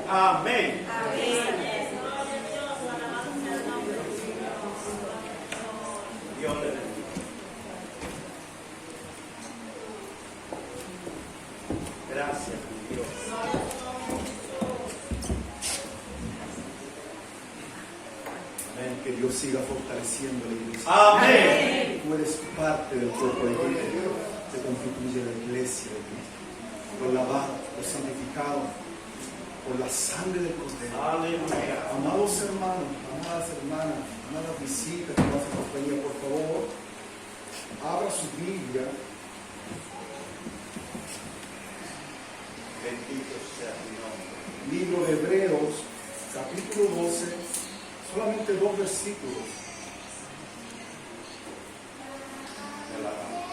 Amén. Dios le bendiga. Gracias, mi Dios. Amén. Que Dios siga fortaleciendo la iglesia. Amén. Tú eres parte del cuerpo de Cristo. Se constituye la iglesia de Cristo. Por lavado, por santificado, por la sangre del Cordero. Aleluya. Amados hermanos, amadas hermanas, amadas visitas que nos hacen compañía, por favor, abra su Biblia. Bendito sea tu nombre. Libro de Hebreos, capítulo 12, solamente 2 versículos. Te la damos.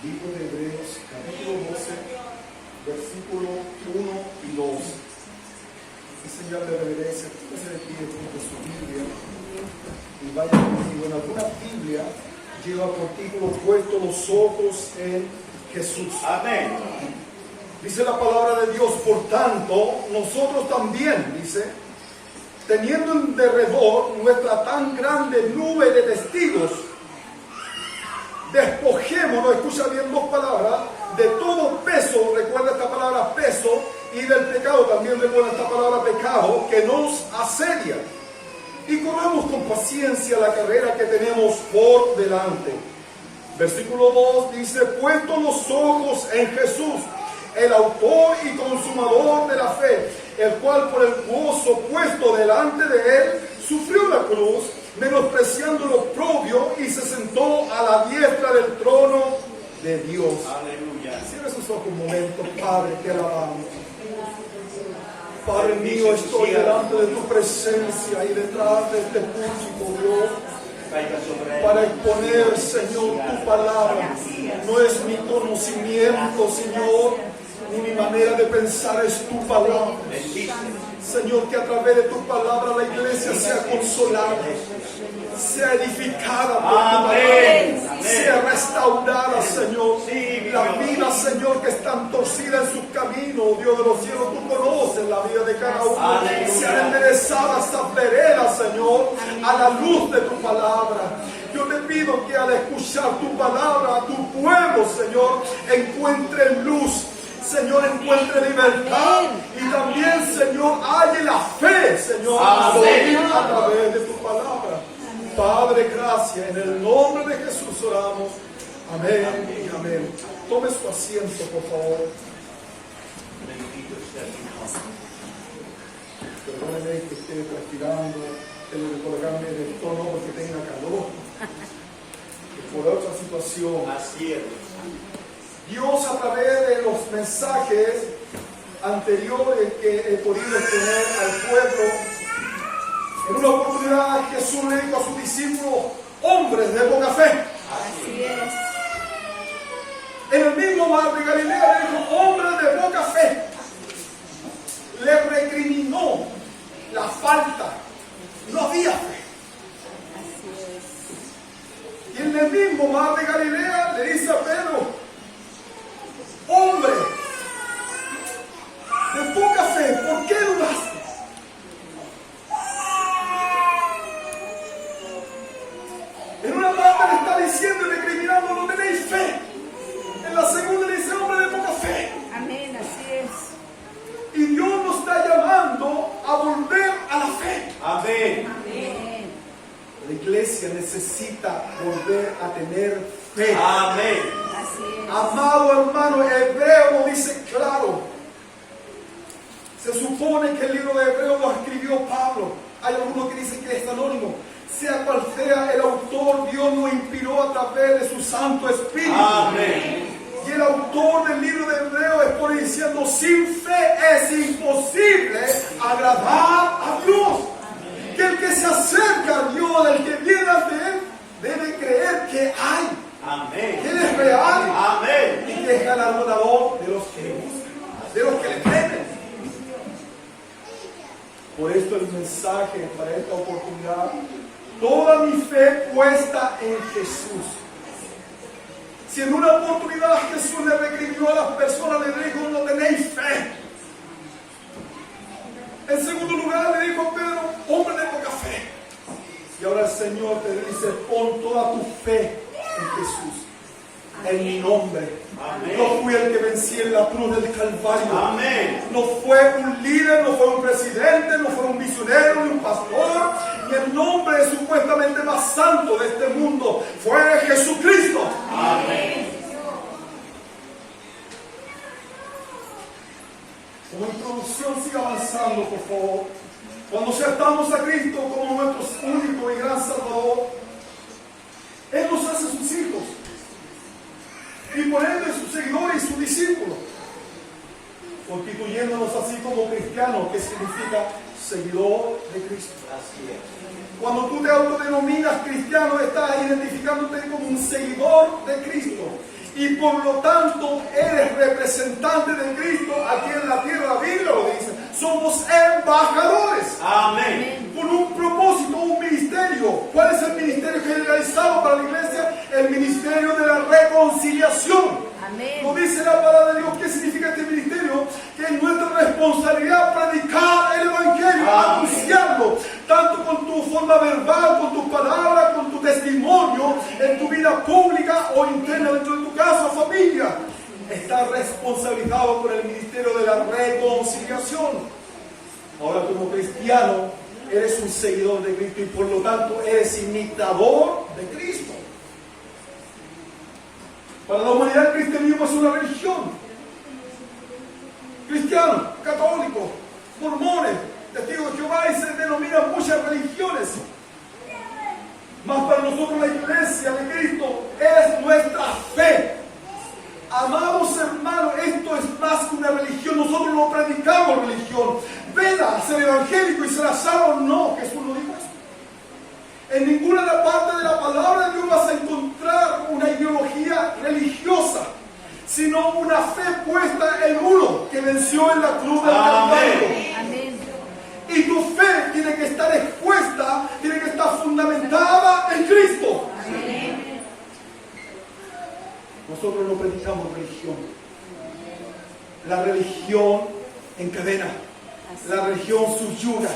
Libro de Hebreos, capítulo 12, versículo 1 y 2. En señal de reverencia, póngase de pie junto a su Biblia y vaya conmigo. En alguna Biblia lleva por título puesto los ojos en Jesús. Amén. Dice la palabra de Dios, por tanto, nosotros también, dice, teniendo en derredor nuestra tan grande nube de testigos, despojémonos, escucha bien 2 palabras, de todo peso, recuerda esta palabra peso, y del pecado, también recuerda esta palabra pecado, que nos asedia. Y corramos con paciencia la carrera que tenemos por delante. Versículo 2 dice, puesto los ojos en Jesús, el autor y consumador de la fe, el cual por el gozo puesto delante de él, sufrió la cruz, menospreciando lo propio, y se sentó a la diestra del trono de Dios. Aleluya. Cierra sus ojos un momento, Padre, te alabamos. Padre mío, estoy delante de tu presencia y detrás de este púlpito, Dios, Caiga sobre él. para exponer, Señor, tu palabra. No es mi conocimiento, Señor, ni mi manera de pensar, es tu palabra. Bendícelo. Señor, que a través de tu palabra la iglesia sea consolada, sea edificada por tu Amén. palabra, Amén. sea restaurada, Señor. Sí, La Dios. vida, Señor, que están torcidas en sus caminos, Dios de los cielos, tú conoces la vida de cada uno. Aleluya. Sean enderezadas estas veredas, Señor, a la luz de tu palabra. Yo te pido que al escuchar tu palabra, tu pueblo, Señor, encuentre luz. Señor, encuentre libertad y también, Señor, halle la fe, Señor, Amén. a través de tu palabra. Padre, gracias. En el nombre de Jesús oramos. Amén y amén. Tome su asiento, por favor. Bendito sea tu nombre. Perdóneme que esté transpirando. Tengo que colocarme en el tono porque tenga calor. Y por otra situación. Así es. Dios, a través de los mensajes anteriores que he podido exponer al pueblo, en una oportunidad Jesús le dijo a sus discípulos, hombres de poca fe. Así es. En el mismo mar de Galilea le dijo, hombres de poca fe. Le recriminó la falta. No había fe. Así es. Y en el mismo mar de Galilea le dice a Pedro, hombre de poca fe, ¿por qué dudaste? En una parte le está diciendo y recriminando, no tenéis fe. En la segunda le dice, hombre de poca fe. Amén, así es. Y Dios nos está llamando a volver a la fe. Amén. Amén. La iglesia necesita volver a tener fe. Amén. Así es. Amado hermano, Hebreo lo dice claro. Se supone que el libro de Hebreo lo escribió Pablo. Hay algunos que dicen que es anónimo. Sea cual sea el autor, Dios lo inspiró a través de su Santo Espíritu. Amén. Y el autor del libro de Hebreo expone diciendo, sin fe es imposible agradar a Dios. Que el que se acerca a Dios, el que viene ante Él, debe creer que hay Amén. que Él es real Amén. y que es galardonador de los que le buscan, de los que le temen. Por esto el mensaje para esta oportunidad, toda mi fe puesta en Jesús. Si en una oportunidad Jesús le recriminó a las personas, le dijo, no tenéis fe. En segundo lugar le dijo a Pedro, hombre de poca fe. Y ahora el Señor te dice, pon toda tu fe en Jesús, en mi nombre. Amén. No fui el que vencí en la cruz del Calvario. Amén. No fue un líder, no fue un presidente, no fue un misionero, ni un pastor, ni el nombre supuestamente más santo de este mundo. Fue Jesucristo. Amén. Como introducción, siga avanzando, por favor. Cuando aceptamos a Cristo como nuestro único y gran Salvador, Él nos hace sus hijos. Y por ende sus seguidores y sus discípulos, constituyéndonos así como cristianos, que significa seguidor de Cristo. Así es. Cuando tú te autodenominas cristiano, estás identificándote como un seguidor de Cristo. Y por lo tanto, eres representante de Cristo aquí en la tierra. La Biblia lo dice. Somos embajadores. Amén. Con un propósito, un ministerio. ¿Cuál es el ministerio generalizado para la iglesia? El ministerio de la reconciliación. Amén. Nos dice la palabra de Dios. ¿Qué significa este ministerio? Que es nuestra responsabilidad predicar el Evangelio, anunciarlo, tanto con tu forma verbal, con tus palabras, con tu testimonio, en tu vida pública o interna dentro de tu casa o familia. Estás responsabilizado por el ministerio de la reconciliación. Ahora, como cristiano, eres un seguidor de Cristo y por lo tanto eres imitador de Cristo. Para la humanidad, el cristianismo es una religión. Cristianos, católicos, mormones, testigos de Jehová, y se denominan muchas religiones. Mas para nosotros la iglesia de Cristo es nuestra fe. Amados hermanos, esto es más que una religión. Nosotros no predicamos religión. Vela, ser evangélico y ser salvo, no. Jesús no dijo esto. En ninguna de las partes de la palabra de Dios vas a encontrar una ideología religiosa, sino una fe puesta en uno que venció en la cruz del Calvario. Amén. Y tu fe tiene que estar expuesta, tiene que estar fundamentada en Cristo. Amén. Nosotros no predicamos religión. La religión encadena. La religión subyuga.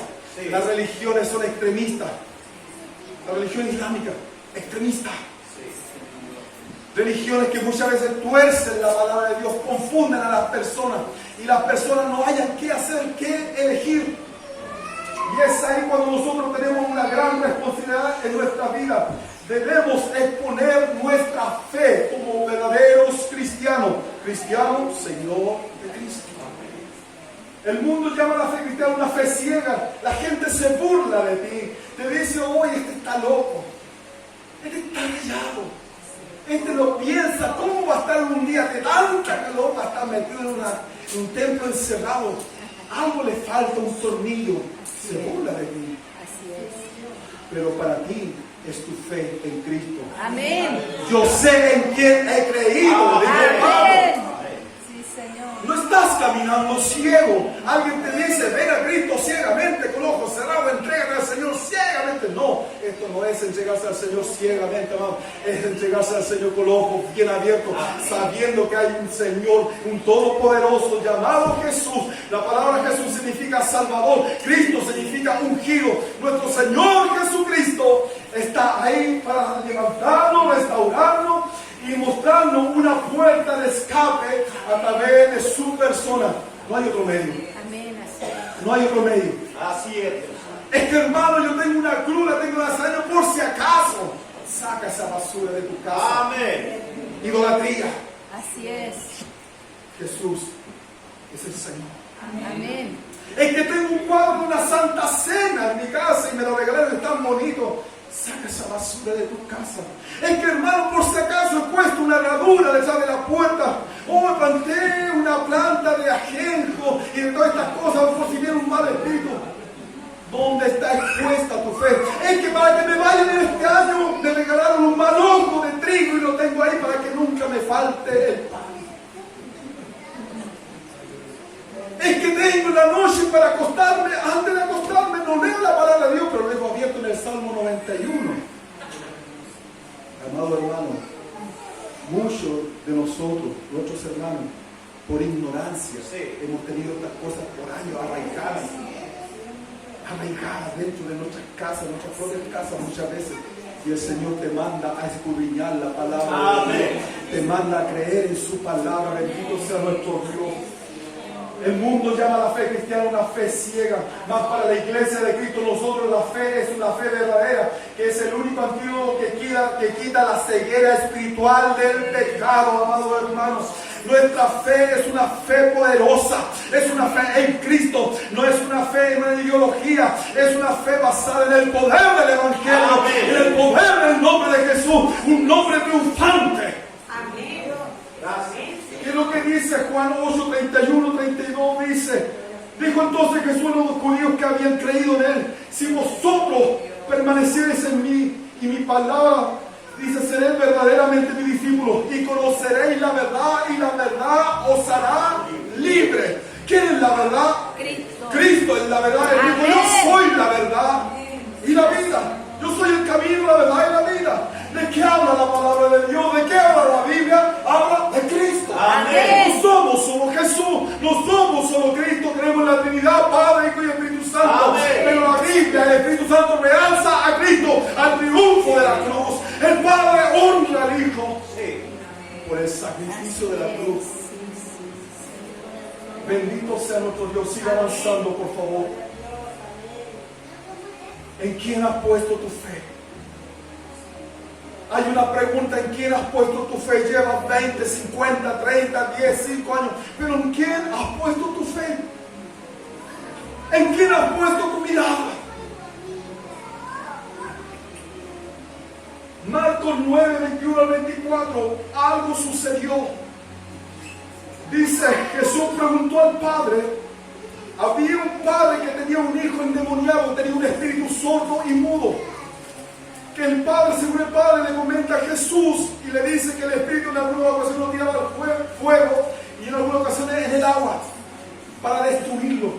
Las religiones son extremistas. La religión islámica, extremista. Religiones que muchas veces tuercen la palabra de Dios, confunden a las personas y las personas no hayan qué hacer, qué elegir. Y es ahí cuando nosotros tenemos una gran responsabilidad en nuestra vida. Debemos exponer nuestra fe como verdaderos cristianos, cristianos seguidor de Cristo. El mundo llama a la fe cristiana una fe ciega. La gente se burla de ti. Te dice, oye, este está loco. Este está rayado. Este lo piensa. ¿Cómo va a estar un día de tanta calor? Va a estar metido en un templo encerrado. Algo le falta, un tornillo. Se burla de ti. Así es. Pero para ti es tu fe en Cristo. Amén. Yo sé en quién he creído. Dice Pablo. Amén. Sí, Señor. No estás caminando ciego. Alguien te dice, ven a Cristo ciegamente, con ojos cerrados, entrégate al Señor ciegamente. No, esto no es entregarse al Señor ciegamente, hermano. Es entregarse al Señor con los ojos bien abiertos, sabiendo que hay un Señor, un Todopoderoso llamado Jesús. La palabra Jesús significa Salvador. Cristo significa ungido. Nuestro Señor Jesucristo está ahí para levantarnos, restaurarnos y mostrarnos una puerta de escape a través de su persona. No hay otro medio. Amén. Así es. No hay otro medio. Así es. Es que, hermano, yo tengo una cruz, la tengo en la sangre por si acaso. Saca esa basura de tu casa. Amén. Idolatría. Así es. Jesús es el Señor. Amén. Es que tengo un cuadro de una Santa Cena en mi casa y me lo regalaron, es tan bonito. Saca esa basura de tu casa. Es que, hermano, por si acaso he puesto una herradura detrás de la puerta. O me planté una planta de ajenjo y de todas estas cosas por si viene un mal espíritu. ¿Dónde está expuesta tu fe? Es que para que me vayan en este año me regalaron un manojo de trigo y lo tengo ahí Salmo 91. Amado hermano, muchos de nosotros, nuestros hermanos, por ignorancia, hemos tenido estas cosas por años arraigadas dentro de nuestras casas, nuestras propias casas muchas veces. Y el Señor te manda a escudriñar la palabra de Dios, te manda a creer en su palabra. Bendito sea nuestro Dios. El mundo llama a la fe cristiana una fe ciega, mas para la iglesia de Cristo nosotros la fe es una fe verdadera, que es el único antídoto que quita la ceguera espiritual del pecado, amados hermanos. Nuestra fe es una fe poderosa, es una fe en Cristo, no es una fe en una ideología, es una fe basada en el poder del Evangelio, en el poder del nombre de Jesús, un nombre triunfante. Amén. Gracias. ¿Qué es lo que dice Juan 8, 31, 32? Dijo entonces Jesús a los judíos que habían creído en él: si vosotros permaneciereis en mí y mi palabra, dice, seréis verdaderamente mis discípulos y conoceréis la verdad y la verdad os hará libre. ¿Quién es la verdad? Cristo es la verdad. Él dijo: yo soy la verdad y la vida. Yo soy el camino, la verdad y la vida. ¿De qué habla la palabra de Dios? ¿De qué habla la Biblia? Habla de Cristo. Amén. No somos solo Jesús, no somos solo Cristo. Creemos en la Trinidad, Padre, Hijo y Espíritu Santo. Amén. Pero la Biblia, el Espíritu Santo realza a Cristo al triunfo de la cruz. El Padre honra al Hijo por el sacrificio de la cruz. Bendito sea nuestro Dios. Siga avanzando, por favor. ¿En quién has puesto tu fe? Hay una pregunta: ¿en quién has puesto tu fe? Llevas 20, 50, 30, 10, 5 años. Pero ¿en quién has puesto tu fe? ¿En quién has puesto tu mirada? Marcos 9, 21 al 24. Algo sucedió. Dice, Jesús preguntó al Padre. Había un padre que tenía un hijo endemoniado, tenía un espíritu sordo y mudo. Que el padre, según el padre, le comenta a Jesús y le dice que el espíritu en alguna ocasión lo tiraba al fuego y en alguna ocasión en el agua para destruirlo.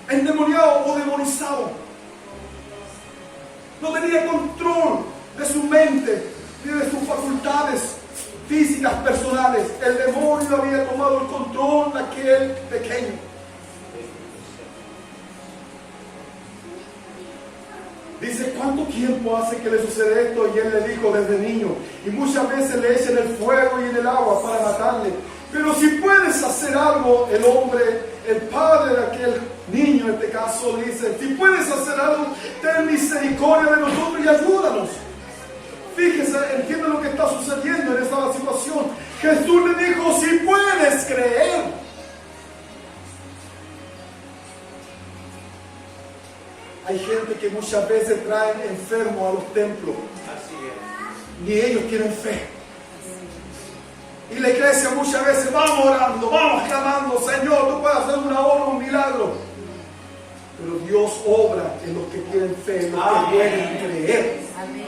Endemoniado o demonizado. No tenía control de su mente ni de sus facultades físicas personales. El demonio había tomado el control de aquel pequeño. Dice, ¿cuánto tiempo hace que le sucede esto? Y él le dijo, desde niño. Y muchas veces le echan el fuego y en el agua para matarle. Pero si puedes hacer algo, el hombre, el padre de aquel niño en este caso, dice, si puedes hacer algo, ten misericordia de nosotros y ayúdanos. Fíjese, entiende lo que está sucediendo en esta situación. Jesús le dijo, si puedes creer. Hay gente que muchas veces traen enfermos a los templos. Así es. Ni ellos tienen fe. Y la iglesia muchas veces vamos orando, vamos clamando, Señor, tú puedes hacer una obra, un milagro. Pero Dios obra en los que tienen fe, en los que pueden creer. Amén.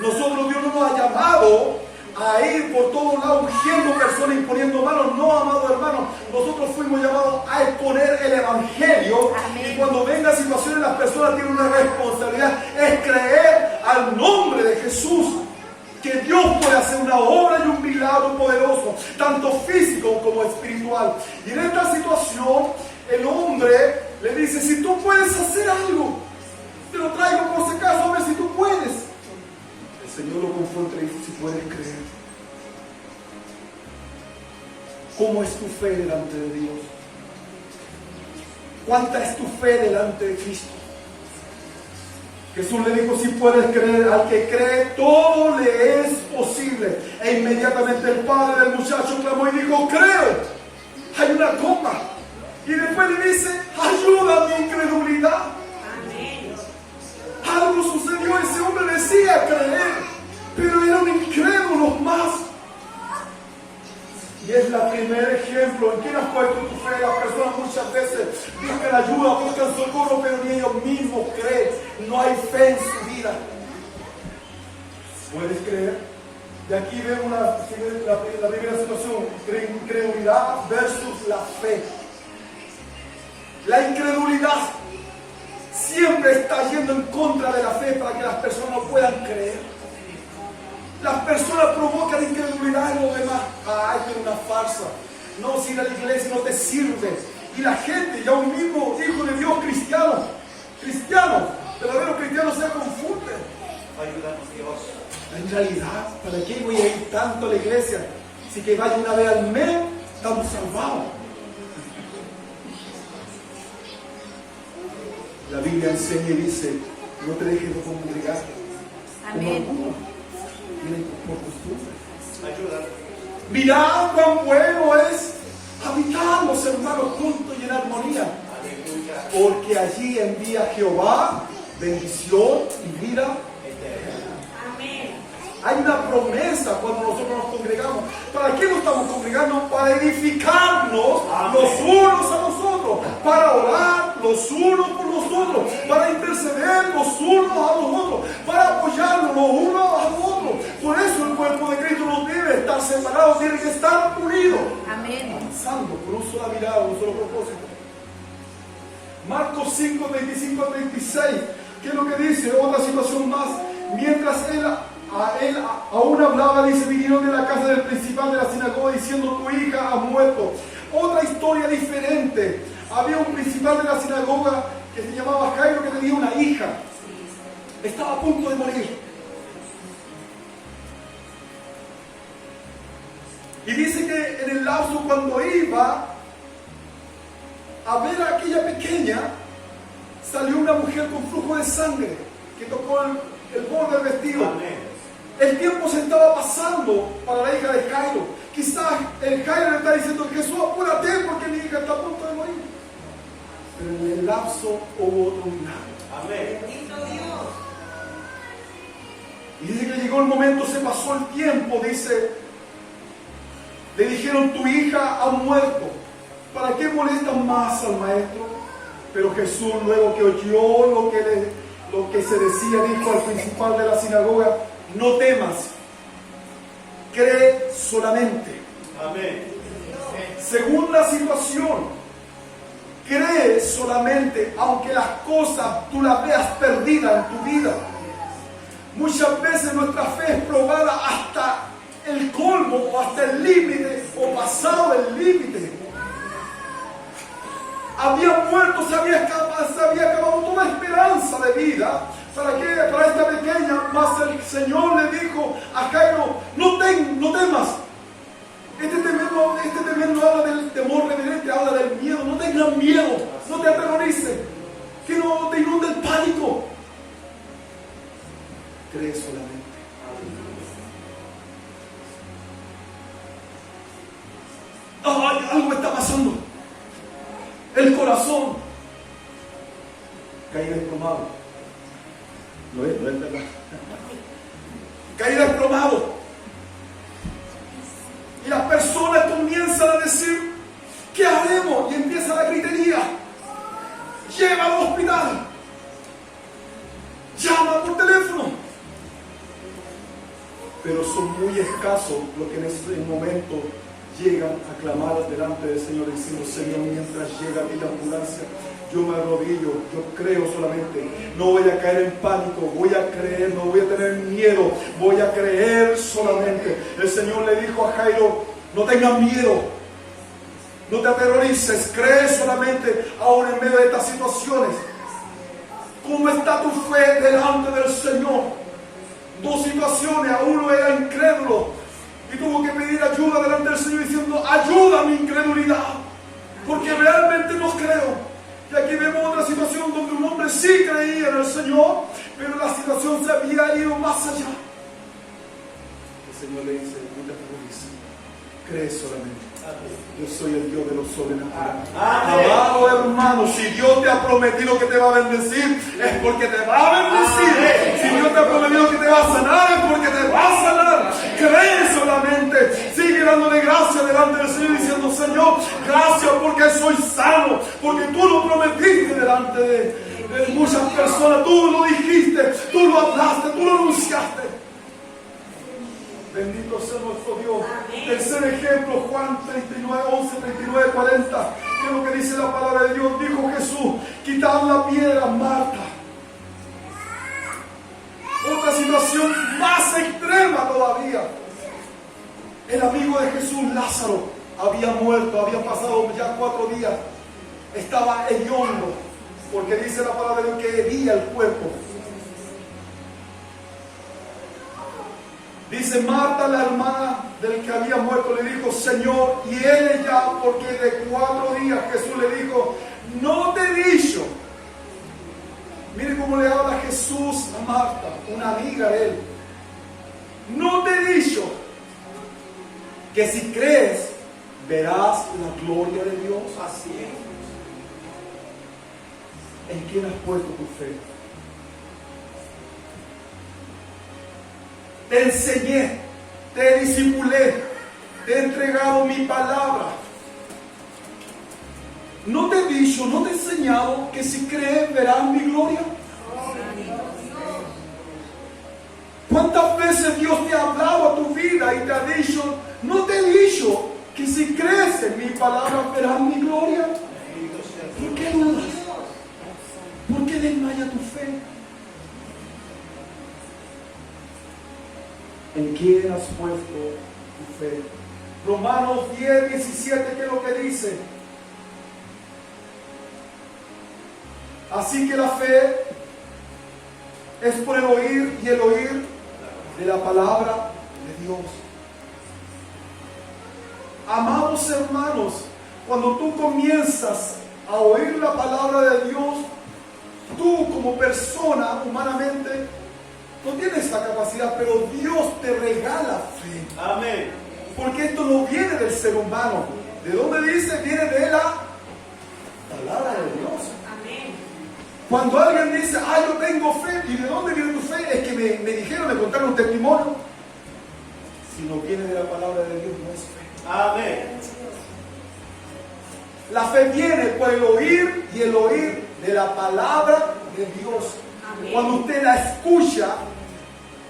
Nosotros, Dios no nos ha llamado a ir por todos lados ungiendo personas, imponiendo manos. No, amados hermanos, nosotros fuimos llamados a exponer el Evangelio. Amén. Y cuando vengan situaciones, las personas tienen una responsabilidad, es creer al nombre de Jesús, que Dios puede hacer una obra y un milagro poderoso, tanto físico como espiritual. Y en esta situación, el hombre le dice, si tú puedes hacer algo, te lo traigo por si acaso, a ver si tú puedes. El Señor lo confronta y dice, si puedes creer. ¿Cómo es tu fe delante de Dios? ¿Cuánta es tu fe delante de Cristo? Jesús le dijo, si puedes creer, al que cree todo le es posible. E inmediatamente el padre del muchacho clamó y dijo, creo. Hay una coma. Y después le dice, ayuda a mi incredulidad. Amén. Algo sucedió, ese hombre decía creer, pero era un incrédulo más. Y es el primer ejemplo en quién has puesto tu fe. Las personas muchas veces buscan ayuda, buscan socorro, pero ni ellos mismos creen. No hay fe en su vida. ¿Puedes creer? Y aquí vemos la primera situación, incredulidad versus la fe. La incredulidad siempre está yendo en contra de la fe para que las personas no puedan creer. Las personas provocan incredulidad en los demás. Ah, esto es una farsa. No, si ir a la iglesia no te sirve. Y la gente, ya un mismo hijo de Dios cristiano, verdadero cristiano, se confunde. Ayúdanos, Dios. En realidad, ¿para qué voy a ir tanto a la iglesia? Si que vaya una vez al mes, estamos salvados. La Biblia enseña y dice, no te dejes de congregar. Amén. Como algunos tienen por costumbre. Ayúdanos. Mirad cuán bueno es habitar los hermanos juntos y en armonía. Aleluya. Porque allí envía Jehová bendición y vida. Amén. Hay una promesa cuando nosotros nos congregamos. ¿Para qué nos estamos congregando? Para edificarnos los unos a los otros, para orar los unos por los otros, para interceder los unos a los otros, para apoyarnos los unos a los otros. Por eso el cuerpo de Cristo no debe estar separado, tiene que estar unido, Amén. avanzando con una sola mirada, un solo propósito. Marcos 5, 25 a 36, ¿qué es lo que dice? Otra situación más. Mientras él aún hablaba, dice, vinieron de la casa del principal de la sinagoga diciendo, tu hija ha muerto. Otra historia diferente. Había un principal de la sinagoga que se llamaba Jairo, que tenía una hija. Estaba a punto de morir. Y dice que en el lapso, cuando iba a ver a aquella pequeña, salió una mujer con flujo de sangre que tocó el borde del vestido. Amén. El tiempo se estaba pasando para la hija de Jairo. Quizás el Jairo le está diciendo, Jesús, apúrate porque mi hija está a punto de morir. Pero en el lapso hubo otro milagro. Amén. Bendito Dios. Y dice que llegó el momento, se pasó el tiempo, dice, le dijeron, tu hija ha muerto. ¿Para qué molestan más al maestro? Pero Jesús, luego que oyó lo que se decía, dijo al principal de la sinagoga, no temas, cree solamente. Amén. Según la situación, cree solamente, aunque las cosas tú las veas perdidas en tu vida. Muchas veces nuestra fe es probada hasta el colmo o hasta el límite o pasado el límite. Había muerto, se había acabado toda esperanza de vida. ¿Para qué? Para esta pequeña. Mas el Señor le dijo a Jairo, no temas. Este temor no habla del temor reverente, habla del miedo. No tengas miedo, no te aterrorices, que no te inunde el pánico. Cree solamente. Ay, algo está pasando. El corazón caí desplomado. No es verdad. Caí desplomado. Y las personas comienzan a decir, ¿qué haremos? Y empieza la gritería. Lleva al hospital. Llama por teléfono. Pero son muy escasos los que en ese momento llegan a clamar delante del Señor diciendo, Señor, mientras llega a ti la ambulancia, yo me arrodillo, yo creo solamente, no voy a caer en pánico, voy a creer, no voy a tener miedo, voy a creer solamente. El Señor le dijo a Jairo, no tengas miedo, no te aterrorices, cree solamente aún en medio de estas situaciones. ¿Cómo está tu fe delante del Señor? Dos situaciones, a uno era incrédulo y tuvo que pedir ayuda delante del Señor diciendo, ayuda a mi incredulidad, porque realmente no creo. Y aquí vemos otra situación donde un hombre sí creía en el Señor, pero la situación se había ido más allá. El Señor le dice, no te aterrorices, cree solamente. Yo soy el Dios de lo sobrenatural. Amado hermano, si Dios te ha prometido que te va a bendecir, es porque te va a bendecir. Si Dios te ha prometido que te va a sanar, es porque te va a sanar. Cree solamente. Sigue dándole gracias delante del Señor diciendo, Señor, gracias porque soy sano, porque tú lo prometiste delante de muchas personas. Tú lo dijiste, tú lo hablaste, tú lo anunciaste. Bendito sea nuestro Dios. Amén. Tercer ejemplo, Juan 39, 11, 39, 40. ¿Qué es lo que dice la palabra de Dios? Dijo Jesús, quitad la piedra, Marta. más extrema todavía. El amigo de Jesús, Lázaro, había muerto, había pasado ya 4 días. Estaba hediondo, porque dice la palabra de Dios que hería el cuerpo. Dice Marta, la hermana del que había muerto, le dijo: Señor, y él ya, porque de 4 días. Jesús le dijo: no te he dicho. Mire cómo le habla Jesús a Marta, una amiga de él. No te he dicho que si crees verás la gloria de Dios. Así es. ¿En quién has puesto tu fe? Te enseñé, te discipulé, te he entregado mi palabra. ¿No te he dicho, no te he enseñado que si crees verás mi gloria? ¿Cuántas veces Dios te ha hablado a tu vida y te ha dicho: no te he dicho que si crees en mi palabra verás mi gloria? ¿Por qué dudas? ¿Por qué desmaya tu fe? ¿En quién has puesto tu fe? Romanos 10, 17, ¿qué es lo que dice? Así que la fe es por el oír, y el oír de la palabra de Dios. Amados hermanos, cuando tú comienzas a oír la palabra de Dios, tú como persona humanamente no tienes esa capacidad, pero Dios te regala fe. Amén. Porque esto no viene del ser humano. ¿De dónde dice? Viene de la palabra de Dios. Amén. Cuando alguien dice: yo tengo fe, ¿y de dónde viene tu fe? Es que me dijeron, me contaron un testimonio. Si no viene de la palabra de Dios, no es fe. Amén. La fe viene por el oír, y el oír de la palabra de Dios. Amén. Cuando usted la escucha,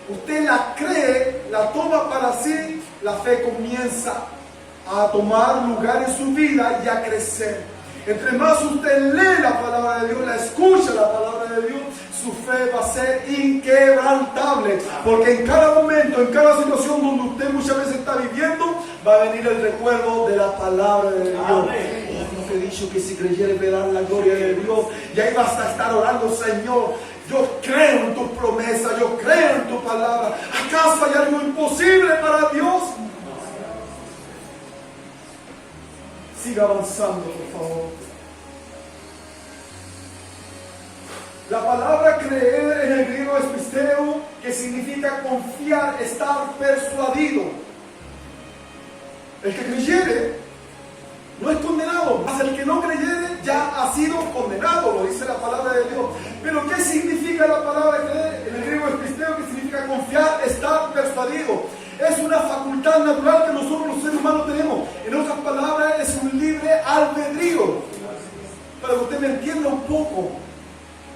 usted la cree, la toma para sí, la fe comienza a tomar lugar en su vida y a crecer. Entre más usted lee la palabra de Dios, la escucha la palabra de Dios, su fe va a ser inquebrantable. Porque en cada momento, en cada situación donde usted muchas veces está viviendo, va a venir el recuerdo de la palabra de Dios. Amén. No te he dicho que si creyeres verás la gloria de Dios. Y ahí vas a estar orando: Señor, yo creo en tus promesas, yo creo en tu palabra. ¿Acaso hay algo imposible para Dios? Siga avanzando, por favor. La palabra creer en el griego es pisteo, que significa confiar, estar persuadido. El que creyere no es condenado, mas el que no creyere ya ha sido condenado, lo dice la palabra de Dios. Pero ¿qué significa la palabra creer? En el griego es pisteo, que significa confiar, estar persuadido. Es una facultad natural que nosotros los seres humanos tenemos. En otras palabras, es un libre albedrío. Para que usted me entienda un poco.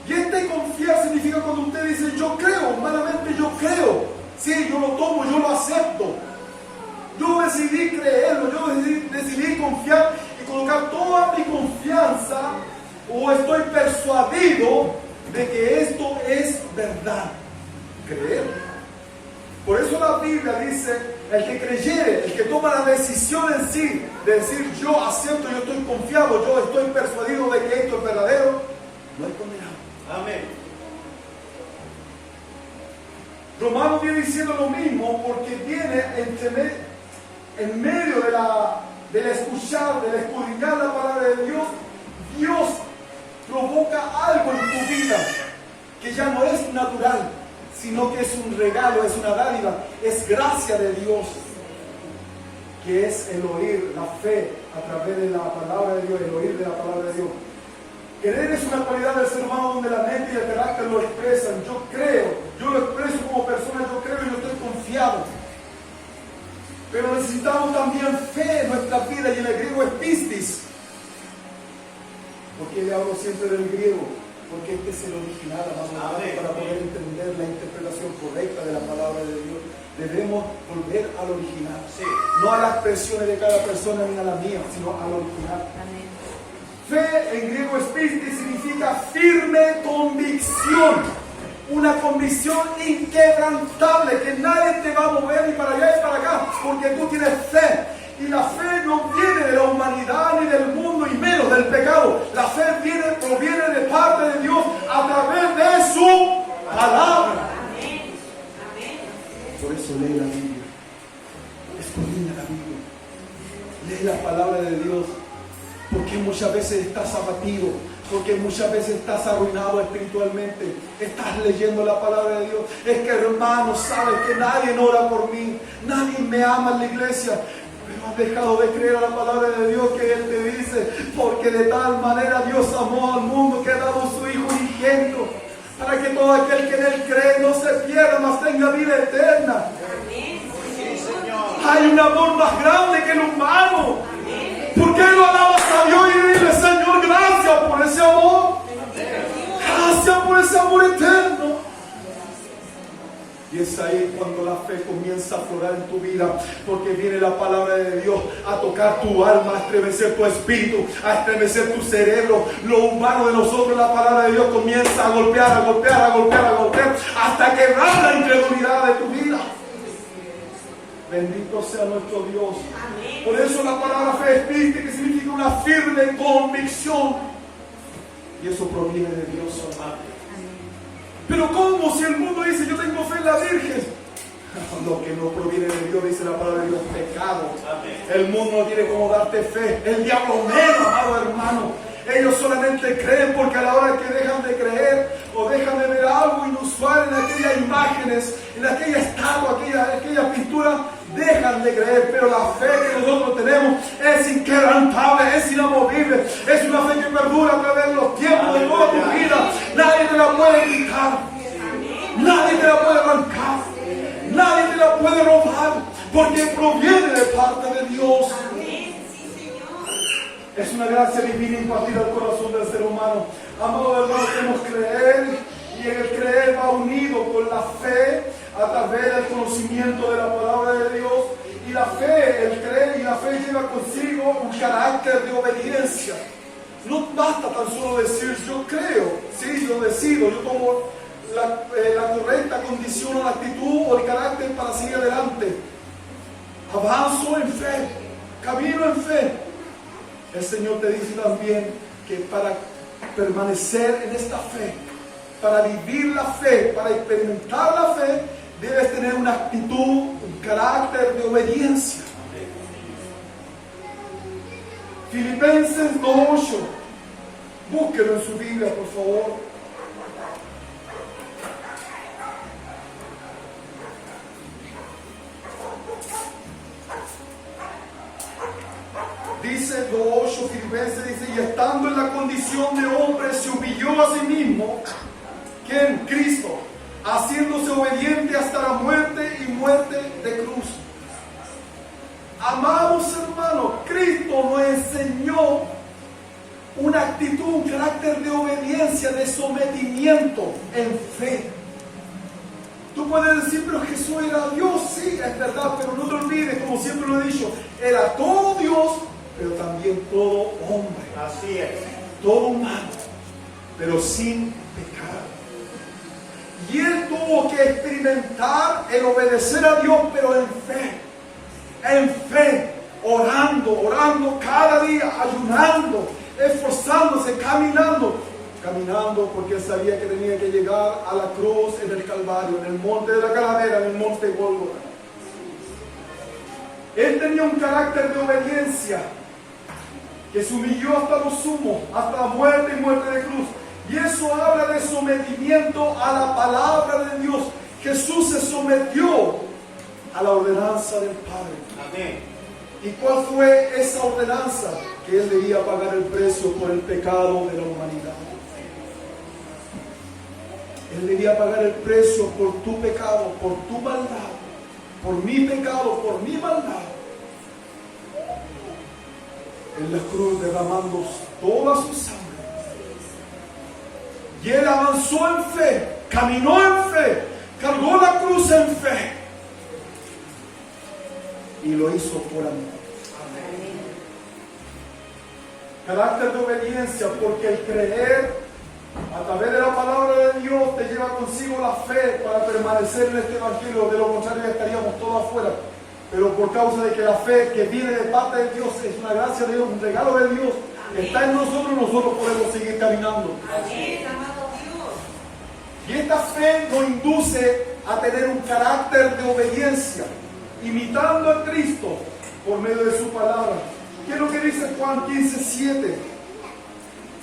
Y este confiar significa cuando usted dice: yo creo, humanamente yo creo. Sí, yo lo tomo, yo lo acepto. Yo decidí creerlo, yo decidí confiar y colocar toda mi confianza, o estoy persuadido de que esto es verdad. Creer. Por eso la Biblia dice: el que creyere, el que toma la decisión en sí de decir: yo acepto, yo estoy confiado, yo estoy persuadido de que esto es verdadero, no es condenado. Amén. Romanos viene diciendo lo mismo, porque viene en medio de la escuchar, de la escudriñar la palabra de Dios. Dios provoca algo en tu vida que ya no es natural, sino que es un regalo, es una dádiva, es gracia de Dios, que es el oír, la fe a través de la palabra de Dios, el oír de la palabra de Dios. Creer es una cualidad del ser humano donde la mente y el carácter lo expresan. Yo creo, yo lo expreso como persona, yo creo y yo estoy confiado. Pero necesitamos también fe en nuestra vida, y en el griego es pistis. ¿Por qué le hablo siempre del griego? Porque este es el original, amado, para poder entender la interpretación correcta de la palabra de Dios. Debemos volver al original. Sí. No a las expresiones de cada persona ni a la mía, sino al original. Amén. Fe en griego es pistis, significa firme convicción. una convicción inquebrantable, que nadie te va a mover ni para allá ni para acá, porque tú tienes fe. Y la fe no viene de la humanidad ni del mundo, y menos del pecado. La fe proviene de parte de Dios a través de su palabra. Por eso lee la Biblia. Escudriña la Biblia. Lee la palabra de Dios. Porque muchas veces estás abatido. Porque muchas veces estás arruinado espiritualmente. Estás leyendo la palabra de Dios. Es que, hermano, sabes que nadie ora por mí. Nadie me ama en la iglesia. Pero has dejado de creer a la palabra de Dios, que Él te dice: porque de tal manera Dios amó al mundo que ha dado su Hijo unigénito, para que todo aquel que en Él cree no se pierda, mas tenga vida eterna. Sí, Señor. Hay un amor más grande que el humano. ¿Por qué no alabas a Dios y dile: Señor, gracias por ese amor? Gracias por ese amor eterno. Y es ahí cuando la fe comienza a aflorar en tu vida, porque viene la palabra de Dios a tocar tu alma, a estremecer tu espíritu, a estremecer tu cerebro. Lo humano de nosotros, la palabra de Dios comienza a golpear, a golpear, a golpear, a golpear, hasta quebrar la incredulidad de tu vida. Bendito sea nuestro Dios. Por eso la palabra fe es triste, que significa una firme convicción. Y eso proviene de Dios, amado. Pero ¿cómo? Si el mundo dice: yo tengo fe en la Virgen. Lo que no proviene de Dios, dice la palabra de Dios, pecado. El mundo no tiene como darte fe. El diablo menos, amado hermano. Ellos solamente creen porque a la hora que dejan de creer o dejan de ver algo inusual en aquellas imágenes, en aquella estatua, aquella pintura, dejan de creer. Pero la fe que nosotros tenemos es inquebrantable, es inamovible, es una fe que perdura a través de los tiempos de toda tu vida. Nadie te la puede quitar, nadie te la puede arrancar, nadie te la puede robar, porque proviene de parte de Dios. Es una gracia divina impartida al corazón del ser humano. Amado hermano, debemos creer, y en el creer va unido con la fe a través del conocimiento de la palabra de Dios. Y la fe, el creer y la fe lleva consigo un carácter de obediencia. No basta tan solo decir: yo creo, sí, yo decido, yo tomo la correcta condición o la actitud o el carácter para seguir adelante. Avanzo en fe, camino en fe. El Señor te dice también que para permanecer en esta fe, para vivir la fe, para experimentar la fe, debes tener una actitud, un carácter de obediencia. Filipenses 2:8. Búsquelo en su Biblia, por favor. Dice 2:8, Filipenses dice: y estando en la condición de hombre, se humilló a sí mismo, que en Cristo, haciéndose obediente hasta la muerte y muerte de cruz. Amados hermanos, Cristo nos enseñó una actitud, un carácter de obediencia, de sometimiento en fe. Tú puedes decir: pero Jesús era Dios. Sí, es verdad, pero no te olvides, como siempre lo he dicho, era todo Dios, pero también todo hombre. Así es. Todo humano, pero sin pecado. Y Él tuvo que experimentar el obedecer a Dios, pero en fe, orando cada día, ayunando, esforzándose, caminando porque Él sabía que tenía que llegar a la cruz en el Calvario, en el monte de la Calavera, en el monte Gólgota. Él tenía un carácter de obediencia que se humilló hasta lo sumo, hasta la muerte y muerte de cruz. Y eso habla de sometimiento a la palabra de Dios. Jesús se sometió a la ordenanza del Padre. Amén. ¿Y cuál fue esa ordenanza? Que Él debía pagar el precio por el pecado de la humanidad. Él debía pagar el precio por tu pecado, por tu maldad, por mi pecado, por mi maldad. En la cruz derramando toda su sangre. Y Él avanzó en fe, caminó en fe, cargó la cruz en fe. Y lo hizo por amor. Carácter de obediencia, porque el creer, A través de la palabra de Dios te lleva consigo la fe para permanecer en este evangelio. De lo contrario estaríamos todos afuera. Pero por causa de que la fe que viene de parte de Dios es una gracia de Dios, un regalo de Dios, está en nosotros, nosotros podemos seguir caminando. Y esta fe nos induce a tener un carácter de obediencia, imitando a Cristo por medio de su palabra. ¿Qué es lo que dice Juan 15:7?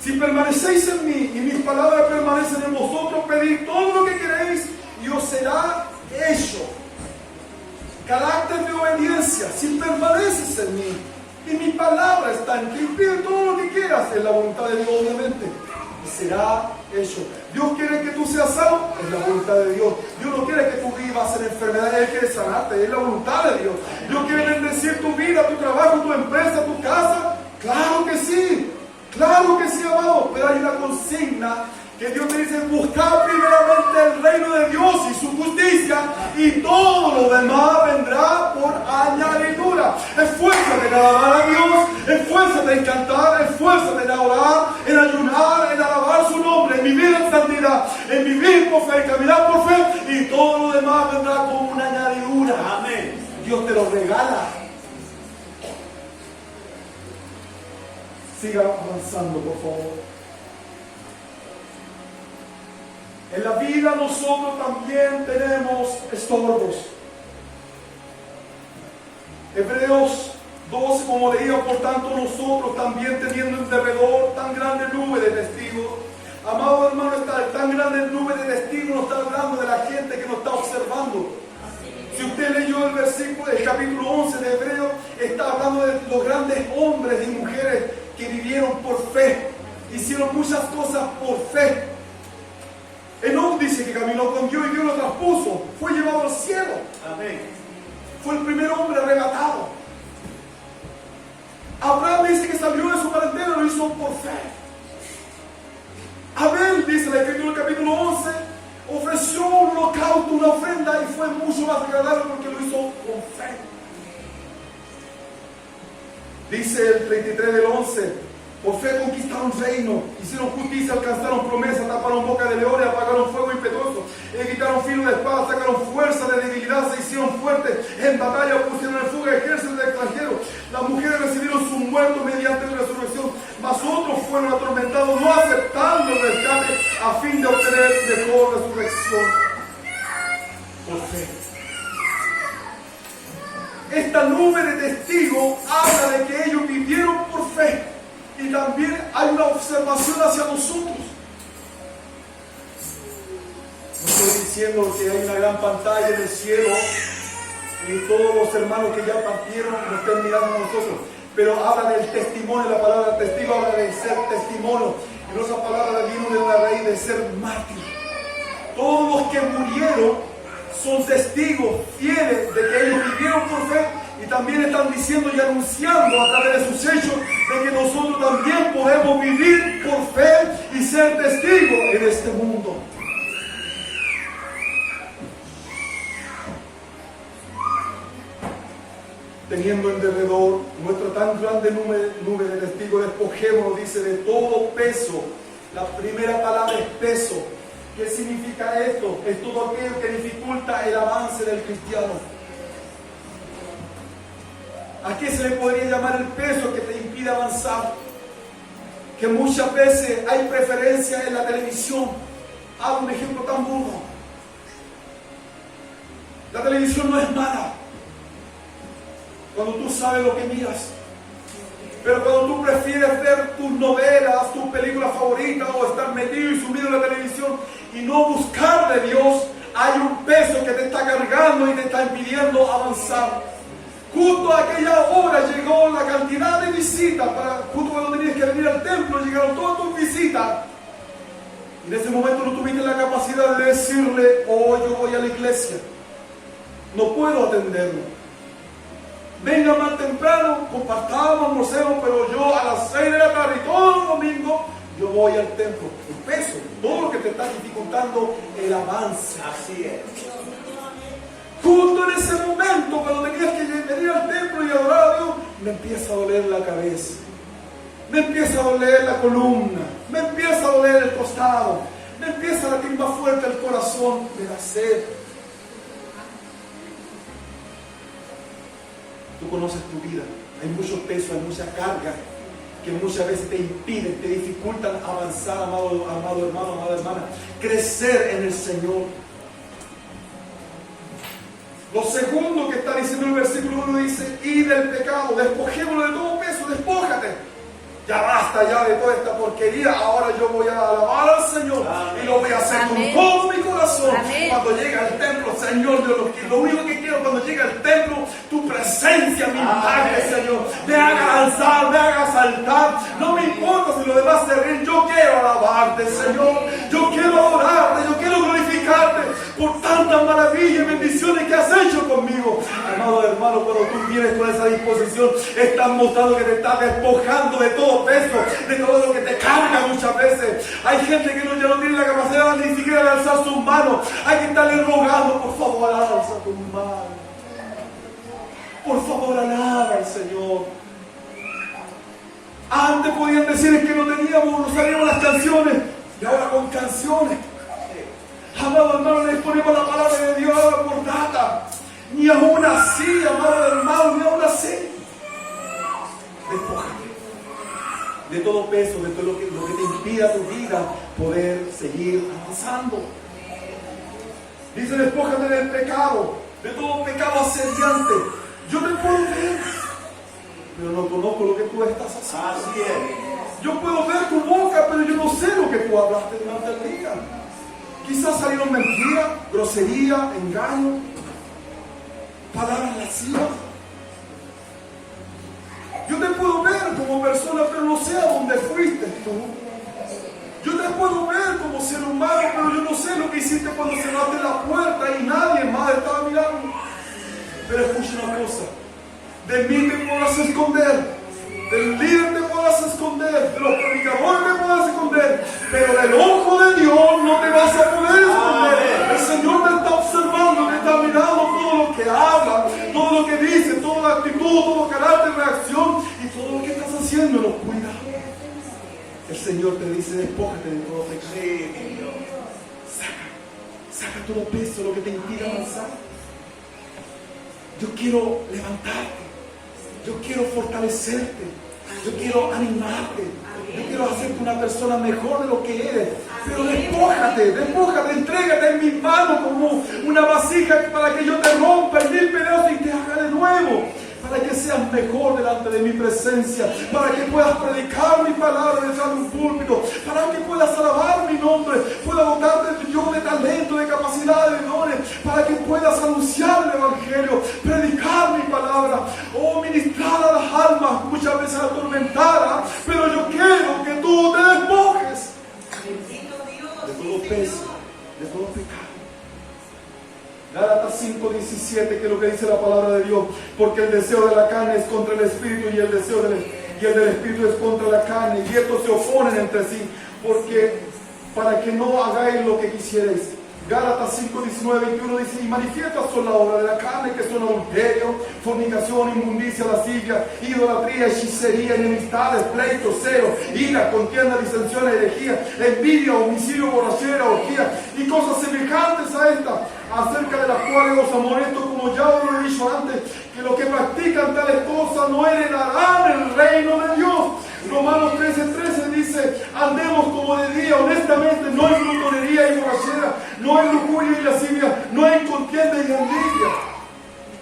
Si permanecéis en mí y mis palabras permanecen en vosotros, pedid todo lo que queréis y os será hecho. Carácter de obediencia. Si permaneces en mí y mi palabra está en ti, pide todo lo que quieras, en la voluntad de Dios obviamente, y será hecho. Dios quiere que tú seas sano, es la voluntad de Dios. Dios no quiere que tú vivas en enfermedad, Él quiere sanarte, es la voluntad de Dios. Dios quiere bendecir tu vida, tu trabajo, tu empresa, tu casa. Claro que sí, amado, pero hay una consigna que Dios te dice: buscar primeramente el reino de Dios y su justicia, y todo lo demás vendrá por añadidura. Esfuérzate en alabar a Dios, esfuérzate en cantar, esfuérzate en orar, en ayunar, en alabar su nombre, en vivir en santidad, en vivir por fe, en caminar por fe, y todo lo demás vendrá como una añadidura. Amén. Dios te lo regala. Siga avanzando, por favor. En la vida nosotros también tenemos estorbos. Hebreos 12, como leía, por tanto nosotros también teniendo en derredor tan grande nube de testigos. Amado hermano, esta tan grande nube de testigos nos está hablando de la gente que nos está observando. Si usted leyó el versículo del capítulo 11 de Hebreos, está hablando de los grandes hombres y mujeres que vivieron por fe, hicieron muchas cosas por fe. Enoc dice que caminó con Dios y Dios lo traspuso, fue llevado al cielo. Amén. Fue el primer hombre arrebatado. Abraham dice que salió de su parentela, lo hizo por fe. Abel, dice la escritura del capítulo 11, ofreció un holocausto, una ofrenda, y fue mucho más agradable porque lo hizo con fe. Dice el 33 del 11: por fe conquistaron reino, hicieron justicia, alcanzaron promesa, taparon boca de leones, apagaron fuego impetuoso, evitaron filo de espada, sacaron fuerza de debilidad, se hicieron fuertes en batalla, pusieron en fuga ejércitos extranjeros. Las mujeres recibieron sus muertos mediante la resurrección, mas otros fueron atormentados, no aceptando el rescate, a fin de obtener mejor resurrección. Por fe. Esta nube de testigos habla de que ellos vivieron por fe, y también hay una observación hacia nosotros. No estoy diciendo que hay una gran pantalla en el cielo y todos los hermanos que ya partieron nos estén mirando a nosotros, pero habla del testimonio. La palabra testigo habla de ser testimonio, y esa palabra vino de una raíz de ser mártir. Todos los que murieron son testigos fieles de que ellos vivieron por fe, y también están diciendo y anunciando a través de sus hechos de que nosotros también podemos vivir por fe y ser testigos en este mundo. Teniendo en derredor nuestra tan grande nube de testigos, despojémonos, dice, de todo peso. La primera palabra es peso. ¿Qué significa esto? Es todo aquello que dificulta el avance del cristiano. ¿A qué se le podría llamar el peso que te impide avanzar? Que muchas veces hay preferencia en la televisión. Hago un ejemplo tan burdo. La televisión no es mala cuando tú sabes lo que miras. Pero cuando tú prefieres ver tus novelas, tus películas favoritas, o estar metido y sumido en la televisión y no buscar de Dios, hay un peso que te está cargando y te está impidiendo avanzar. Justo a aquella hora llegó la cantidad de visitas, justo cuando tenías que venir al templo, llegaron todas tus visitas. Y en ese momento no tuviste la capacidad de decirle: oh, yo voy a la iglesia, no puedo atenderlo. Venga más temprano, compartamos, almorcemos, pero yo a las 6 de la tarde y todos los domingos yo voy al templo. El peso, todo lo que te está dificultando el avance. Así es. Justo en ese momento, cuando tenías que venir al templo y adorar a Dios, me empieza a doler la cabeza. Me empieza a doler la columna, me empieza a doler el costado, me empieza a latir más fuerte el corazón, me da sed. Tú conoces tu vida, hay mucho peso, hay mucha carga que muchas veces te impiden, te dificultan avanzar, amado hermano, amada hermana, crecer en el Señor. Lo segundo que está diciendo el versículo 1 dice, y del pecado, despojémonos de todo peso, despójate. Ya basta ya de toda esta porquería. Ahora yo voy a alabar al Señor. Amén. Y lo voy a hacer con todo mi corazón. Amén. Cuando llegue al templo, Señor, lo único que quiero cuando llegue al templo, tu presencia me impacte, Señor. Me haga danzar, me haga saltar. No me importa si los demás se ríen. Yo quiero alabarte, Señor. Yo quiero adorarte, yo quiero glorificarte por tantas maravillas y bendiciones que has hecho conmigo. Amado hermano, cuando tú vienes con esa disposición, estás mostrando que te estás despojando de todo peso, de todo lo que te carga muchas veces. Hay gente que ya no tiene la capacidad ni siquiera de alzar sus manos. Hay que estarle rogando, por favor, alza tus manos. Por favor, alaba al Señor. Antes podían decir que no teníamos, no sabíamos las canciones, y ahora con canciones. Amado hermano, les ponemos la palabra de Dios por data. Ni aún así, amado hermano, ni aún así. Despójate de todo peso, de todo lo que te impida tu vida poder seguir avanzando. Dice, despójate del pecado, de todo pecado asediante. Yo te puedo ver, pero no conozco lo que tú estás haciendo. Así es. Yo puedo ver tu boca, pero yo no sé lo que tú hablaste durante el día. Quizás salieron mentiras, grosería, engaño, palabras lascivas. Yo te puedo ver como persona, pero no sé a dónde fuiste tú. Yo te puedo ver como ser humano, pero yo no sé lo que hiciste cuando cerraste la puerta y nadie más estaba mirando. Pero escucha una cosa, de mí te podrás esconder, del líder te podrás esconder, de los predicadores te podrás esconder, pero del ojo de Dios no te vas a poder esconder. El Señor te está observando, te está mirando todo lo que habla, todo lo que dice, toda la actitud, todo carácter, reacción y todo lo que estás haciendo, lo cuida. El Señor te dice, despójate de todo pecado. Saca todo peso, lo que te impide avanzar. Yo quiero levantarte. Yo quiero fortalecerte, yo quiero animarte, yo quiero hacerte una persona mejor de lo que eres. Pero despójate, entrégate en mis manos como una vasija para que yo te rompa en 1000 pedazos y te haga de nuevo. Para que seas mejor delante de mi presencia, para que puedas predicar mi palabra detrás de un púlpito, para que puedas alabar mi nombre, pueda dotarte yo de talento, de capacidad, de dones, para que puedas anunciar el Evangelio, predicar mi palabra, ministrar a las almas, muchas veces atormentadas, pero yo quiero que tú te despojes de todo peso, de todo pecado. Gálatas 5:17, que es lo que dice la palabra de Dios, porque el deseo de la carne es contra el espíritu y el deseo del espíritu es contra la carne, y estos se oponen entre sí, porque para que no hagáis lo que quisierais. Gálatas 5:19-21 dice, y manifiestas son la obra de la carne, que son adulterio, fornicación, inmundicia, lascivia, idolatría, hechicería, enemistades, pleitos, celos, ira, contienda, disensión, herejía, envidia, homicidio, borrachera, orgía y cosas semejantes a estas, acerca de las cuales os amonesto, como ya os lo he dicho antes, que los que practican tales cosas no heredarán el reino de Dios. Romanos 13:13 dice, andemos como de día, honestamente, no en glutonería y borrachera, no en lujuria y lascivia, no en contienda y envidia.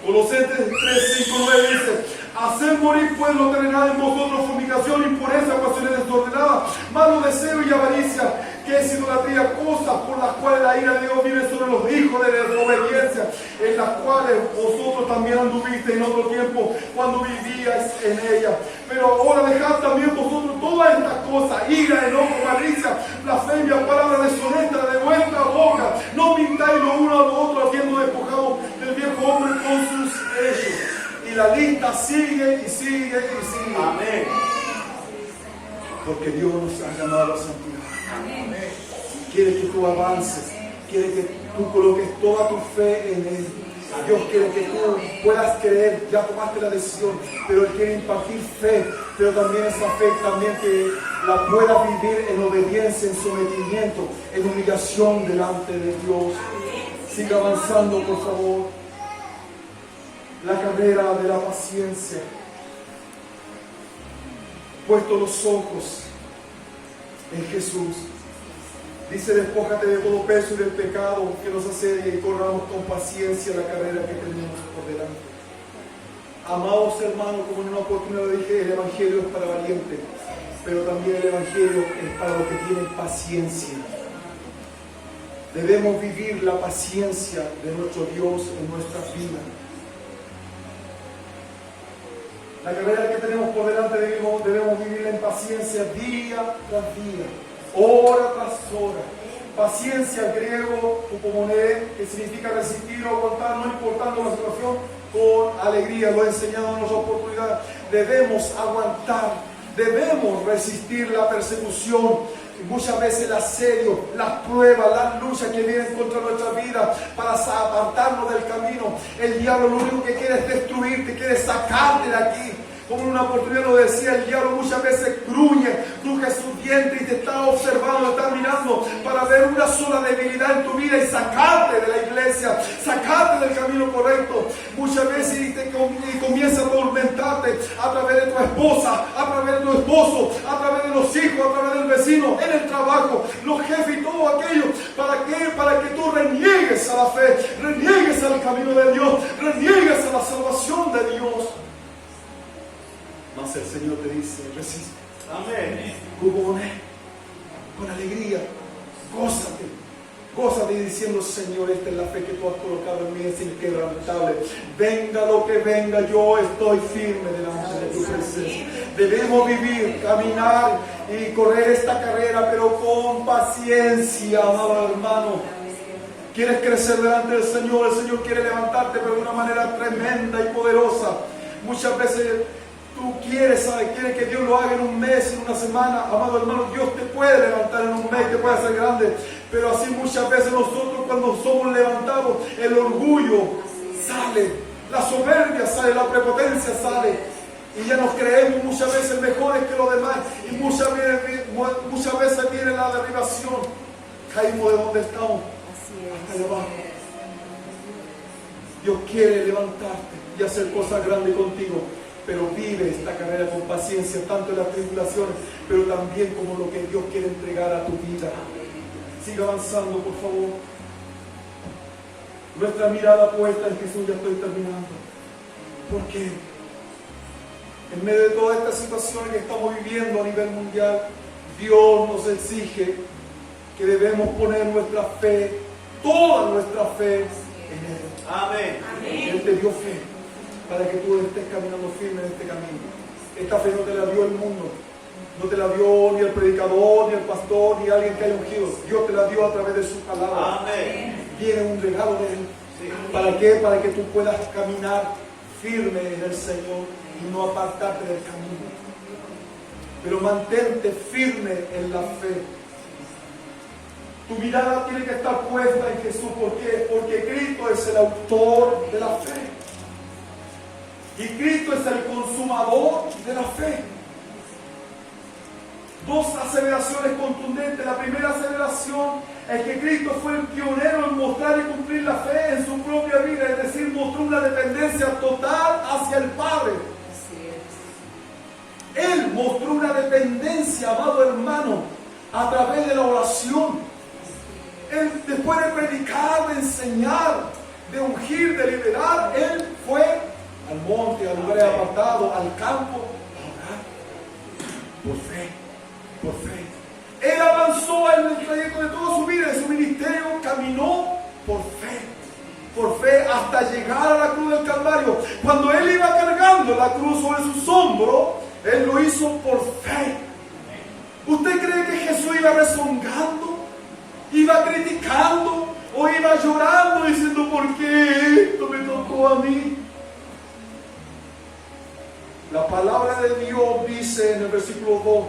Colosenses 3:5-9 dice, hacer morir pues lo terrenal en vosotros, fornicación, impureza, pasiones desordenadas, malo deseo y avaricia, que es idolatría, cosas por las cuales la ira de Dios viene sobre los hijos de desobediencia, en las cuales vosotros también anduvisteis en otro tiempo cuando vivíais en ella. Pero ahora dejad también vosotros todas estas cosas, ira, enojo, malicia, blasfemia, palabras deshonestas de vuestra boca. No mintáis lo uno a lo otro, habiendo despojado del viejo hombre con sus hechos. Y la lista sigue y sigue y sigue. Amén. Porque Dios nos ha llamado a la santidad. Quiere que tú avances, quiere que tú coloques toda tu fe en Él, Dios quiere que tú puedas creer, ya tomaste la decisión, pero Él quiere impartir fe, pero también esa fe también que la puedas vivir en obediencia, en sometimiento, en humillación delante de Dios. Siga avanzando, por favor. La carrera de la paciencia. Puesto los ojos en Jesús. Dice, despójate de todo peso y del pecado que nos asedia y corramos con paciencia la carrera que tenemos por delante. Amados hermanos, como en una oportunidad dije, el Evangelio es para valientes, pero también el Evangelio es para los que tienen paciencia. Debemos vivir la paciencia de nuestro Dios en nuestras vidas. La carrera que tenemos por delante debemos vivirla en paciencia día tras día, hora tras hora. Paciencia, griego, upomoné, que significa resistir o aguantar, no importando la situación, con alegría. Lo he enseñado en nuestra oportunidad. Debemos aguantar, debemos resistir la persecución. Muchas veces el asedio, las pruebas, las luchas que vienen contra nuestra vida para apartarnos del camino. El diablo lo único que quiere es destruirte, quiere sacarte de aquí. Como en una oportunidad lo decía, el diablo muchas veces cruje sus dientes y te está observando, te está mirando para ver una sola debilidad en tu vida y sacarte de la iglesia, sacarte del camino correcto. Muchas veces y comienza a atormentarte a través de tu esposa, a través de tu esposo, a través de los hijos, a través del vecino, en el trabajo, los jefes y todo aquello. ¿Para qué? Para que tú reniegues a la fe, reniegues al camino de Dios, reniegues a la salvación de Dios. Mas el Señor te dice, resiste. Amén. Con alegría, gózate diciendo, Señor, esta es la fe que tú has colocado en mí, es inquebrantable. Venga lo que venga, yo estoy firme delante de tu presencia. Debemos vivir, caminar y correr esta carrera, pero con paciencia, amado hermano. ¿Quieres crecer delante del Señor? El Señor quiere levantarte, pero de una manera tremenda y poderosa. Muchas veces tú quieres que Dios lo haga en un mes, en una semana. Amado hermano, Dios te puede levantar en un mes, te puede hacer grande. Pero así muchas veces nosotros, cuando somos levantados, el orgullo sale, la soberbia sale, la prepotencia sale. Y ya nos creemos muchas veces mejores que los demás. Y muchas veces viene la derribación. Caímos de donde estamos hasta allá abajo. Dios quiere levantarte y hacer cosas grandes contigo. Pero vive esta carrera con paciencia, tanto en las tribulaciones, pero también como lo que Dios quiere entregar a tu vida. Siga avanzando, por favor. Nuestra mirada puesta en Jesús, ya estoy terminando. ¿Por qué? En medio de toda esta situación que estamos viviendo a nivel mundial, Dios nos exige que debemos poner nuestra fe, toda nuestra fe en Él. Amén. Él te dio fe para que tú estés caminando firme en este camino. Esta fe no te la dio el mundo, no te la dio ni el predicador, ni el pastor, ni alguien que haya ungido. Dios te la dio a través de su palabra. Amén. Viene un regalo de Él. ¿Para qué? Para que tú puedas caminar firme en el Señor y no apartarte del camino. Pero mantente firme en la fe. Tu mirada tiene que estar puesta en Jesús. ¿Por qué? Porque Cristo es el autor de la fe. Y Cristo es el consumador de la fe. Dos aseveraciones contundentes. La primera aseveración es que Cristo fue el pionero en mostrar y cumplir la fe en su propia vida. Es decir, mostró una dependencia total hacia el Padre. Él mostró una dependencia, amado hermano, a través de la oración. Él, después de predicar, de enseñar, de ungir, de liberar, Él fue al monte, a lugares apartados, al campo, a orar. Por fe, por fe. Él avanzó en el trayecto de toda su vida, en su ministerio, caminó por fe, hasta llegar a la cruz del Calvario. Cuando Él iba cargando la cruz sobre sus hombros, Él lo hizo por fe. ¿Usted cree que Jesús iba rezongando, iba criticando o iba llorando diciendo, ¿por qué esto me tocó a mí? La palabra de Dios dice en el versículo 2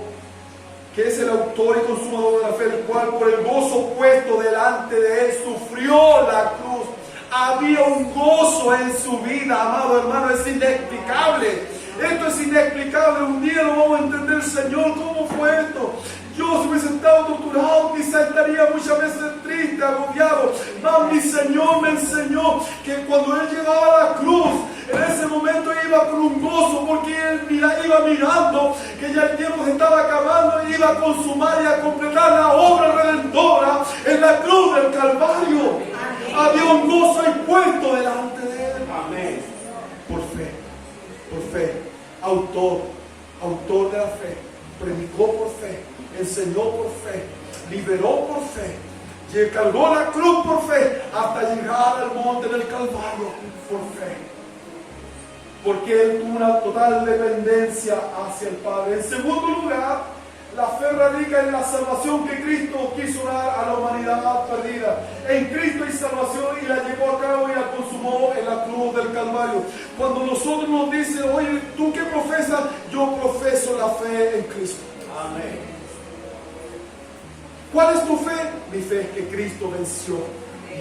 que es el autor y consumador de la fe, el cual por el gozo puesto delante de Él sufrió la cruz, había un gozo en su vida, amado hermano, es inexplicable. Esto es inexplicable. Un día lo vamos a entender, Señor, ¿cómo fue esto? Yo si hubiese estado torturado, quizá estaría muchas veces triste, agobiado. Mas mi Señor me enseñó que cuando Él llegaba a la cruz, en ese momento iba con un gozo, porque Él iba mirando que ya el tiempo se estaba acabando y iba a consumar y a completar la obra redentora en la cruz del Calvario. Amén. Había un gozo ahí puesto delante de Él. Amén. Por fe, autor de la fe, predicó por fe, enseñó por fe, liberó por fe, cargó la cruz por fe, hasta llegar al monte del Calvario por fe. Porque Él tuvo una total dependencia hacia el Padre. En segundo lugar, la fe radica en la salvación que Cristo quiso dar a la humanidad perdida. En Cristo hay salvación y la llevó a cabo y la consumó en la cruz del Calvario. Cuando nosotros nos dicen, oye, ¿tú qué profesas? Yo profeso la fe en Cristo. Amén. ¿Cuál es tu fe? Mi fe es que Cristo venció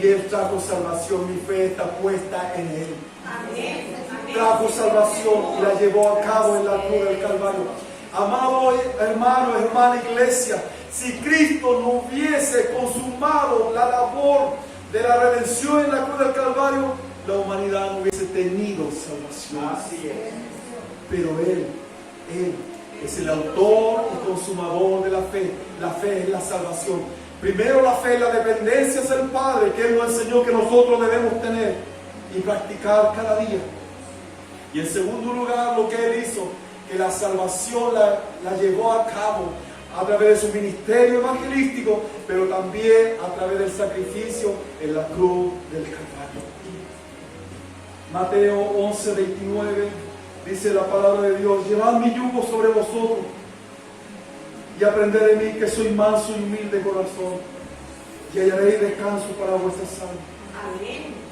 y Él trajo salvación. Mi fe está puesta en Él. Amén. Trajo salvación y la llevó a cabo en la cruz del Calvario. Amado hermano, hermana iglesia, si Cristo no hubiese consumado la labor de la redención en la cruz del Calvario, la humanidad no hubiese tenido salvación. Así es. Pero Él es el autor y consumador de la fe. La fe es la salvación. Primero la fe, la dependencia hacia el Padre, que Él nos enseñó que nosotros debemos tener y practicar cada día. Y en segundo lugar, lo que Él hizo, que la salvación la llevó a cabo a través de su ministerio evangelístico, pero también a través del sacrificio en la cruz del Calvario. Mateo 11:29 dice la palabra de Dios: llevad mi yugo sobre vosotros y aprended de mí, que soy manso y humilde de corazón, y hallaréis descanso para vuestras almas. Amén.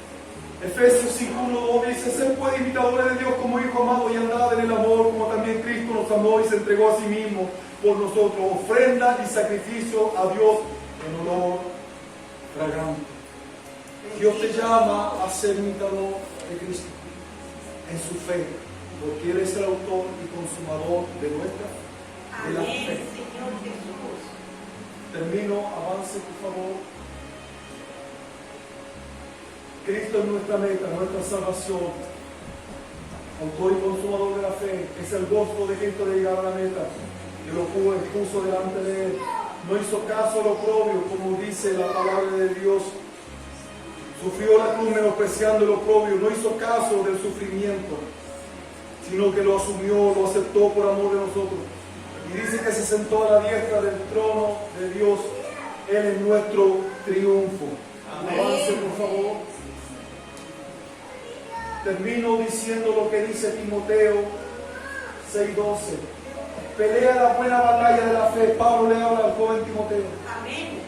Efesios 5:1-2 dice: sed pues imitadores de Dios como hijo amado, y andad en el amor como también Cristo nos amó y se entregó a sí mismo por nosotros, ofrenda y sacrificio a Dios en olor fragante. Dios te llama a ser imitador de Cristo en su fe, porque Él es el autor y consumador de nuestra fe, de la Amén, fe. Señor Jesús. Termino, avance por favor. Cristo es nuestra meta, nuestra salvación, autor y consumador de la fe. Es el gozo de Cristo de llegar a la meta, que lo puso delante de Él. No hizo caso al oprobio, como dice la palabra de Dios. Sufrió la cruz menospreciando el oprobio, no hizo caso del sufrimiento, sino que lo asumió, lo aceptó por amor de nosotros. Y dice que se sentó a la diestra del trono de Dios. Él es nuestro triunfo. Amén. Avance, por favor. Termino diciendo lo que dice Timoteo 6:12. Pelea la buena batalla de la fe. Pablo le habla al joven Timoteo. Amén.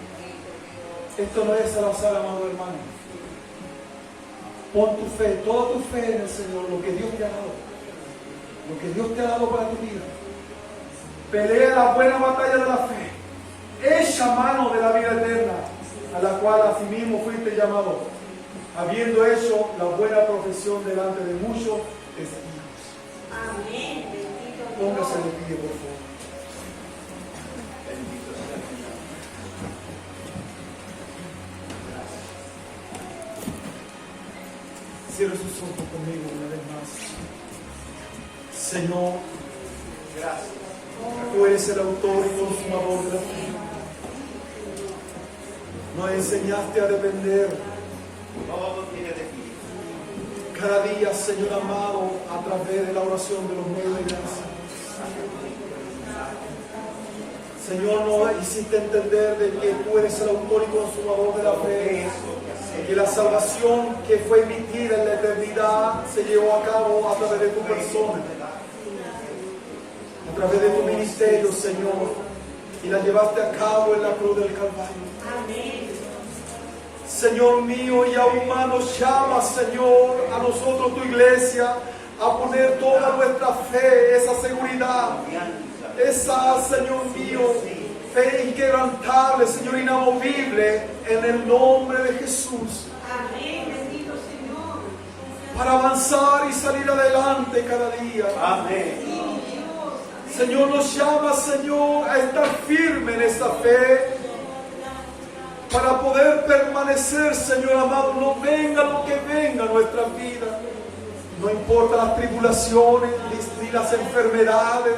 Esto no es al azar, amado hermano. Pon tu fe, toda tu fe en el Señor, lo que Dios te ha dado. Lo que Dios te ha dado para tu vida. Pelea la buena batalla de la fe. Echa mano de la vida eterna, a la cual asimismo fuiste llamado, habiendo hecho la buena profesión delante de muchos testigos. Amén. Bendito Dios. Póngase de pie, por favor. Bendito sea el Señor. Cierre sus ojos conmigo una vez más. Señor, Gracias. tú eres el autor y consumador de la fe. Nos enseñaste a depender Todo tiene de ti. cada día, Señor amado, a través de la oración de los medios de gracia. Señor, nos hiciste entender de que tú eres el autor y consumador de la fe. Que la salvación que fue emitida en la eternidad se llevó a cabo a través de tu persona, a través de tu ministerio, Señor, y la llevaste a cabo en la cruz del Calvario. Amén. Señor mío, y aún más nos llama, Señor, a nosotros, tu iglesia, a poner toda nuestra fe, esa seguridad, esa, Señor mío, fe inquebrantable, Señor, inamovible, en el nombre de Jesús. Amén. Bendito sea para avanzar y salir adelante cada día. Amén. Señor, nos llama, Señor, a estar firme en esta fe, para poder permanecer, Señor amado, no venga lo que venga a nuestras vidas. No importa las tribulaciones, ni las enfermedades,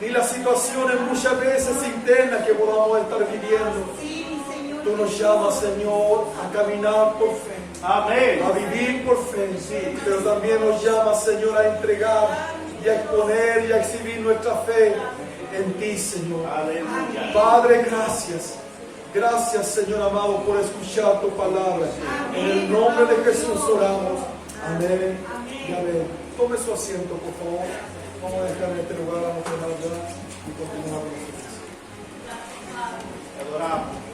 ni las situaciones muchas veces internas que podamos estar viviendo. Tú nos llamas, Señor, a caminar por fe, Amén. a vivir por fe, sí, pero también nos llamas, Señor, a entregar y a exponer y a exhibir nuestra fe en ti, Señor. Aleluya. Padre, gracias. Gracias, Señor amado, por escuchar tu palabra. En el nombre de Jesús oramos. Amén y amén. Tome su asiento, por favor. Vamos a dejar en este lugar a nuestra hermana y continuar con nosotros. Adoramos.